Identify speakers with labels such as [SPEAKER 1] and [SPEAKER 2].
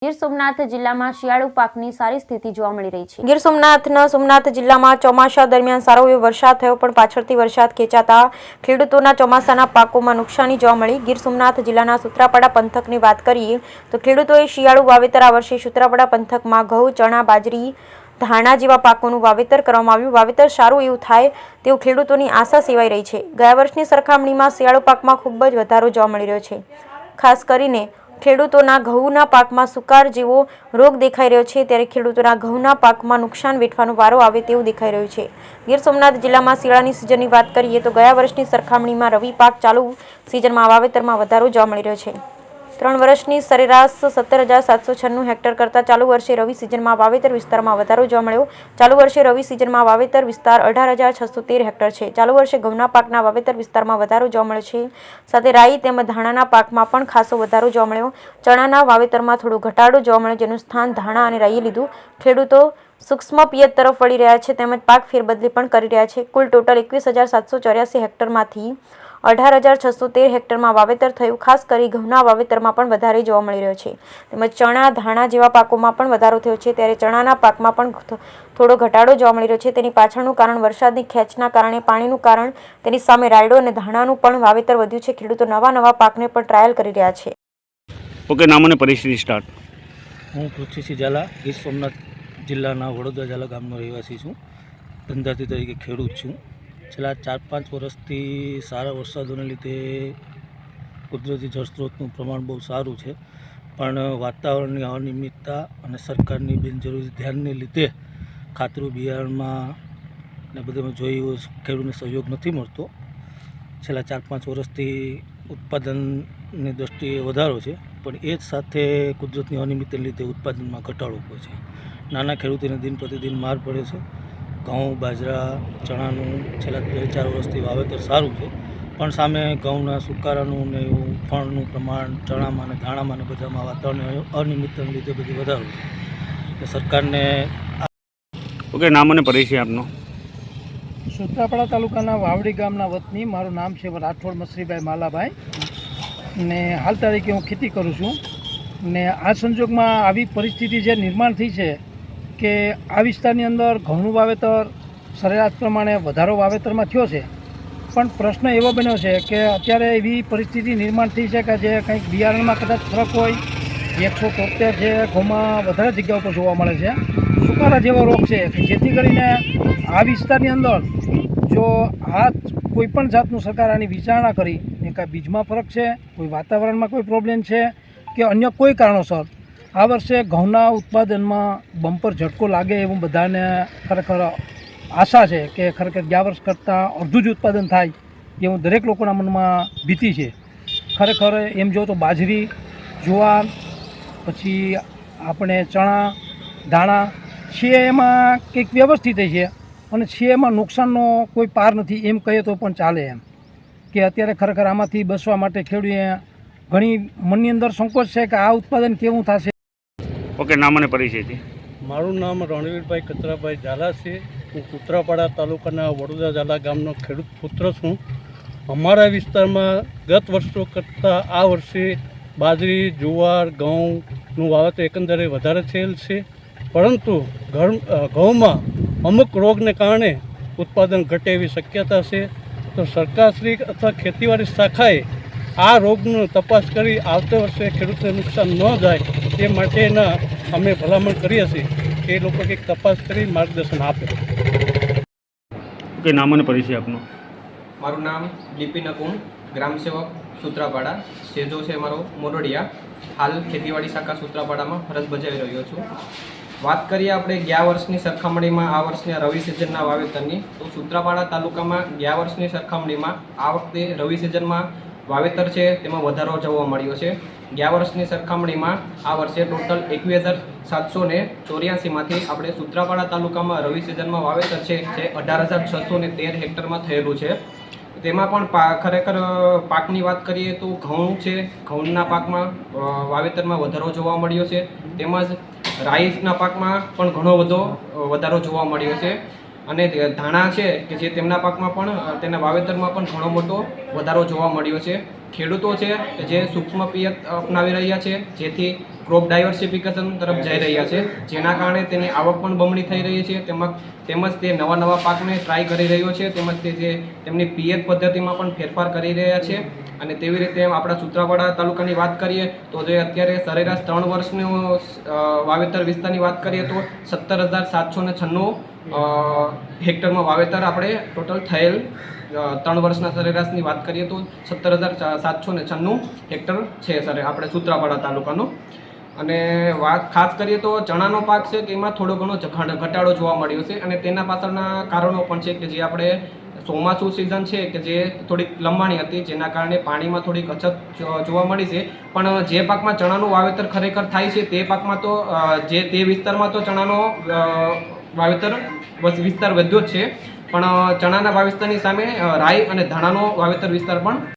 [SPEAKER 1] ગીર સોમનાથ જિલ્લામાં શિયાળુ પાકની સારી સ્થિતિ જોવા મળી રહી છે। ગીર સોમનાથના સોમનાથ જિલ્લામાં ચોમાસા દરમિયાન સારો એવો વરસાદ થયો, પણ પાછળથી વરસાદ ખેંચાતા ખેડૂતોના ચોમાસાના પાકોમાં નુકસાની જોવા મળી। ગીર સોમનાથ જિલ્લાના સૂત્રાપાડા પંથકની વાત કરીએ તો ખેડૂતોએ શિયાળુ વાવેતર આ વર્ષે સૂત્રાપાડા પંથકમાં ઘઉં, ચણા, બાજરી, ધાણા જેવા પાકોનું વાવેતર કરવામાં આવ્યું। વાવેતર સારું એવું થાય તેવું ખેડૂતોની આશા સેવાઈ રહી છે। ગયા વર્ષની સરખામણીમાં શિયાળુ પાકમાં ખૂબ જ વધારો જોવા મળી રહ્યો છે। ખાસ કરીને ખેડૂતોના ઘઉંના પાકમાં સુકાર જેવો રોગ દેખાઈ રહ્યો છે, ત્યારે ખેડૂતોના ઘઉંના પાકમાં નુકસાન વેઠવાનો વારો આવે તેવું દેખાઈ રહ્યું છે। ગીર સોમનાથ જિલ્લામાં શિયાળાની સિઝનની વાત કરીએ તો ગયા વર્ષની સરખામણીમાં રવિ પાક ચાલુ સિઝનમાં વાવેતરમાં વધારો જોવા મળી રહ્યો છે। 3 વર્ષની સરેરાશ 17,796 હેક્ટર કરતાં ચાલુ વર્ષે રવિ સિઝનમાં વાવેતર વિસ્તારમાં વધારો જોવા મળ્યો। ચાલુ વર્ષે રવિ સિઝનમાં વાવેતર વિસ્તાર 18,613 હેક્ટર છે। ચાલુ વર્ષે ઘઉંના પાકના વાવેતર વિસ્તારમાં વધારો જોવા મળ્યો છે, સાથે રાઈ તેમજ ધાણાના પાકમાં પણ ખાસો વધારો જોવા મળ્યો। ચણાના વાવેતરમાં થોડો ઘટાડો જોવા મળ્યો, જેનું સ્થાન ધાણા અને રાઈએ લીધું। ખેડૂતો સૂક્ષ્મ પિયત તરફ વળી રહ્યા છે, તેમજ પાક ફેરબદલી પણ કરી રહ્યા છે। કુલ ટોટલ 21,784 હેક્ટરમાંથી 18,613 હેક્ટરમાં વાવેતર થયું। ખાસ કરી ઘઉંના વાવેતરમાં પણ વધારે જોવા મળી રહ્યો છે, તેમજ ચણા, ધાણા જેવા પાકોમાં પણ વધારો થયો છે, ત્યારે ચણાના પાકમાં પણ થોડો ઘટાડો જોવા મળી રહ્યો છે। તેની પાછળનું કારણ વરસાદની ખેંચના કારણે પાણીનું કારણ, તેની સામે રાયડો અને ધાણાનું પણ વાવેતર વધ્યું છે। ખેડૂતો નવા પાકને પણ ટ્રાયલ કરી રહ્યા છે।
[SPEAKER 2] ઓકે, નામ અને પરિસ્થિતિ સ્ટાર્ટ।
[SPEAKER 3] હું પૃથ્વીસિંહ ઝાલા, ગીર સોમનાથ જિલ્લાના વડોદરા ઝાલા ગામનો રહેવાસી છું। ધંધાર્થી તરીકે ખેડૂત છું। છેલ્લા 4-5 વર્ષથી સારા વરસાદોને લીધે કુદરતી જળસ્ત્રોતનું પ્રમાણ બહુ સારું છે, પણ વાતાવરણની અનિયમિતતા અને સરકારની બિનજરૂરી ધ્યાનને લીધે ખાતરું બિયારણમાં ને બધામાં જોઈ ખેડૂતને સહયોગ નથી મળતો। છેલ્લા 4-5 વર્ષથી ઉત્પાદનની દૃષ્ટિએ વધારો છે, પણ એ જ સાથે કુદરતની અનિયમિતતાને લીધે ઉત્પાદનમાં ઘટાડો હોય છે। નાના ખેડૂતોને દિન પ્રતિદિન માર પડે છે। ઘઉં, બાજરા, ચણાનું છેલ્લા 2-4 વર્ષથી વાવેતર સારું છે, પણ સામે ઘઉંના સુકારાનું ને એવું ફળનું પ્રમાણ ચણામાં ને ધાણામાં ને બધામાં વાતાવરણની અનિયમિતતાને લીધે બધી વધારો છે। સરકારને
[SPEAKER 2] ઓકે, નામ અને પરિચય આપનો।
[SPEAKER 4] સૂત્રાપાડા તાલુકાના વાવડી ગામના વતની, મારું નામ છે રાઠોડ મસરીભાઈ માલાભાઈ, ને હાલ તારીખે હું ખેતી કરું છું। ને આ સંજોગમાં આવી પરિસ્થિતિ જે નિર્માણ થઈ છે કે આ વિસ્તારની અંદર ઘઉંનું વાવેતર સરેરાશ પ્રમાણે વધારો વાવેતરમાં થયો છે, પણ પ્રશ્ન એવો બન્યો છે કે અત્યારે એવી પરિસ્થિતિ નિર્માણ થઈ છે કે જે કંઈક બિયારણમાં કદાચ ફરક હોય, 173 છે ઘઉંમાં વધારે જગ્યા ઉપર જોવા મળે છે, સુકારા જેવો રોગ છે, કે જેથી કરીને આ વિસ્તારની અંદર જો આ કોઈપણ જાતનું સરકાર આની વિચારણા કરી ને કાંઈ બીજમાં ફરક છે, કોઈ વાતાવરણમાં કોઈ પ્રોબ્લેમ છે કે અન્ય કોઈ કારણોસર આ વર્ષે ઘઉંના ઉત્પાદનમાં બમ્પર ઝટકો લાગે એવું બધાને ખરેખર આશા છે કે ખરેખર ગયા વર્ષ કરતાં અડધું જ ઉત્પાદન થાય એવું દરેક લોકોના મનમાં ભીતિ છે। ખરેખર એમ જો તો બાજરી, જુવાર, પછી આપણે ચણા, ધાણા છે એમાં કંઈક વ્યવસ્થિત છે, અને છે એમાં નુકસાનનો કોઈ પાર નથી એમ કહીએ તો પણ ચાલે એમ, કે અત્યારે ખરેખર આમાંથી બચવા માટે ખેડૂતે ઘણી મનની અંદર સંકોચ છે કે આ ઉત્પાદન કેવું થશે।
[SPEAKER 2] ઓકે, નામ અને પરિચય।
[SPEAKER 5] મારું નામ રણવીરભાઈ કચરાભાઈ ઝાલા છે। હું સૂત્રાપાડા તાલુકાના વડોદરા ઝાલા ગામનો ખેડૂત પુત્ર છું। અમારા વિસ્તારમાં ગત વર્ષો કરતાં આ વર્ષે બાજરી, જુવાર, ઘઉંનું વાવેતર એકંદરે વધારે થયેલ છે, પરંતુ ઘઉંમાં અમુક રોગને કારણે ઉત્પાદન ઘટે એવી શક્યતા છે। તો સરકારશ્રી અથવા ખેતીવાડી શાખાએ આ રોગનો તપાસ કરી આવતા વર્ષે ખેડૂતને નુકસાન ન જાય તે માટેના અમે ભલામણ કરીએ છીએ કે એ લોકો કંઈક તપાસ કરી માર્ગદર્શન આપે।
[SPEAKER 2] ઓકે, નામ અને પરિચય આપનો।
[SPEAKER 6] મારું નામ ડીપી નકુમ, ગ્રામસેવક સૂત્રાપાડા, સેજો છે મારો મોરડિયા। હાલ ખેતીવાડી શાખા સૂત્રાપાડામાં ફરજ બજાવી રહ્યો છું। વાત કરીએ આપણે ગયા વર્ષની સરખામણીમાં આ વર્ષની રવિ સિઝનના વાવેતરની, તો સૂત્રાપાડા તાલુકામાં ગયા વર્ષની સરખામણીમાં આ વખતે રવિ સિઝનમાં વાવેતર છે તેમાં વધારો જોવા મળ્યો છે। ગયા વર્ષની સરખામણીમાં આ વર્ષે ટોટલ 21,784માંથી આપણે સૂત્રાપાડા તાલુકામાં રવિ સિઝનમાં વાવેતર છે જે 18,613 હેક્ટરમાં થયેલું છે। તેમાં પણ ખરેખર પાકની વાત કરીએ તો ઘઉં છે, ઘઉંના પાકમાં વાવેતરમાં વધારો જોવા મળ્યો છે, તેમજ રાઈસના પાકમાં પણ ઘણો બધો વધારો જોવા મળ્યો છે, અને ધાણા છે કે જે તેમના પાકમાં પણ તેના વાવેતરમાં પણ ઘણો મોટો વધારો જોવા મળ્યો છે। ખેડૂતો છે જે સૂક્ષ્મ પિયત અપનાવી રહ્યા છે, જેથી ક્રોપ ડાયવર્સિફિકેશન તરફ જઈ રહ્યા છે, જેના કારણે તેની આવક પણ બમણી થઈ રહી છે. તેમજ તે નવા પાકને ટ્રાય કરી રહ્યો છે, તેમજ તે તેમની પિયત પદ્ધતિમાં પણ ફેરફાર કરી રહ્યા છે. અને તેવી રીતે આપણા સૂત્રાપાડા તાલુકાની વાત કરીએ તો જે અત્યારે સરેરાશ 3 વર્ષનું વાવેતર વિસ્તારની વાત કરીએ તો 17,796 હેક્ટરમાં વાવેતર આપણે ટોટલ થયેલ 3 વર્ષના સરેરાશની વાત કરીએ તો 17,796 હેક્ટર છે સર આપણે સૂત્રાપાડા તાલુકાનો. અને વાત ખાસ કરીએ તો ચણાનો પાક છે કે એમાં થોડો ઘણો ઘટાડો જોવા મળ્યો છે, અને તેના પાછળના કારણો પણ છે કે જે આપણે ચોમાસું સિઝન છે કે જે થોડીક લંબાણી હતી, જેના કારણે પાણીમાં થોડીક અછત જોવા મળી છે. પણ જે પાકમાં ચણાનું વાવેતર ખરેખર થાય છે તે પાકમાં તો તે વિસ્તારમાં તો ચણાનો વાવેતર વિસ્તાર વધ્યો જ છે, પણ ચણાના વાવેતરની સામે રાઈ અને ધાણાનો વાવેતર વિસ્તાર પણ